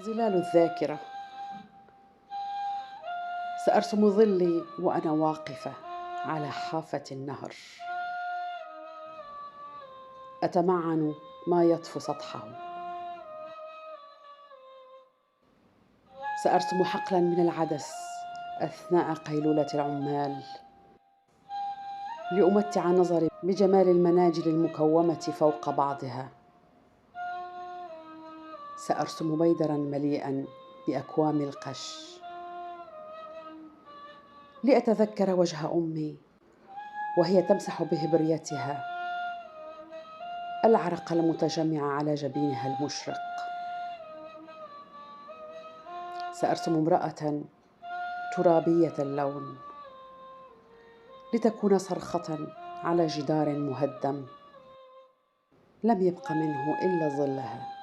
ظلال الذاكرة. سأرسم ظلي وأنا واقفة على حافة النهر، أتمعن ما يطفو سطحه. سأرسم حقلا من العدس أثناء قيلولة العمال، لأمتع نظري بجمال المناجل المكومة فوق بعضها. سأرسم بيدرا مليئا بأكوام القش، لأتذكر وجه أمي وهي تمسح بهبريتها العرق المتجمع على جبينها المشرق. سأرسم امرأة ترابية اللون، لتكون صرخة على جدار مهدم لم يبق منه إلا ظلها.